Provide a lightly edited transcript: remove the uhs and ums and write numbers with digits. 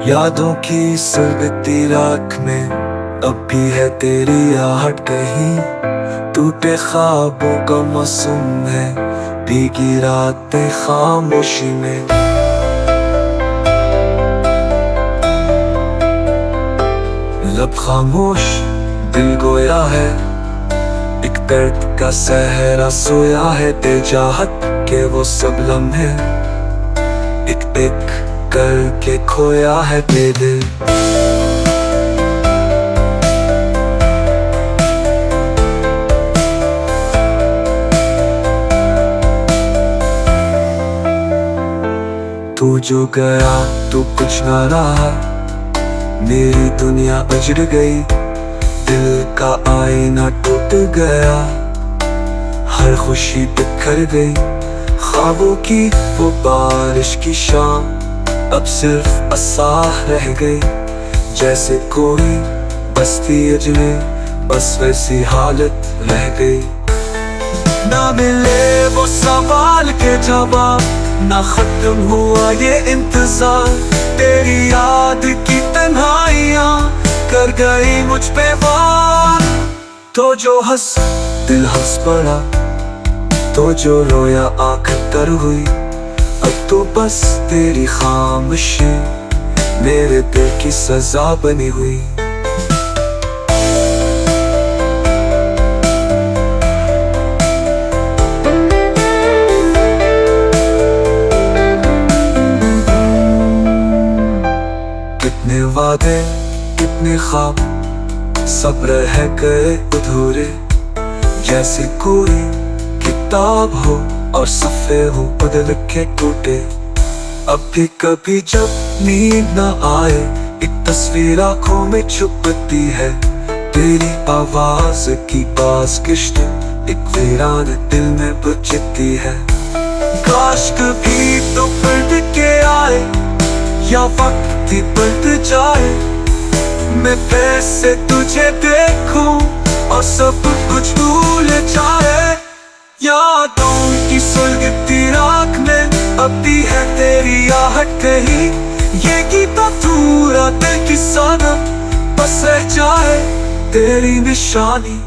यादों की सुलगती राख में अब भी है तेरी आहट कहीं। टूटे ख्वाबों का मौसम है, भीगी रातें खामोशी में। लब खामोश दिल गोया है, एक दर्द का सहरा सोया है। दे चाहत के वो सब लम्हे एक एक करके खोया है दे दिल। तू जो गया तू कुछ ना रहा, मेरी दुनिया उजड़ गई। दिल का आईना टूट गया, हर खुशी बिखर गई। ख्वाबों की वो बारिश की शाम अब सिर्फ आसाह रह गई। जैसे कोई बस्ती अजमे, बस वैसी हालत रह गई। ना मिले वो सवाल के जवाब, ना खत्म हुआ ये इंतजार। तेरी याद की तन्हाइयां कर गई मुझ पे वार। तो जो हंस दिल हंस पड़ा, तो जो रोया आंख तर हुई। अब तो बस तेरी खामोशी मेरे दिल की सजा बनी हुई। कितने वादे कितने ख्वाब सब रह गए अधूरे। जैसे कोई किताब हो और सफ़े हो बदल के टूटे। अब भी कभी जब नींद न आए, एक तस्वीर आँखों में छुपती है। तेरी आवाज की बाज किश्त एक वीरान दिल में बजती है। काश कभी तो पलट के आए, या वक्त ही पलट जाए। मैं फिर से तुझे देखूं और सब कुछ भूल जाए। यादों की सुलगती राख में अब भी है तेरी आहट कहीं। ये गीत अधूरा दिल की सनम, बस रह जाए तेरी निशानी।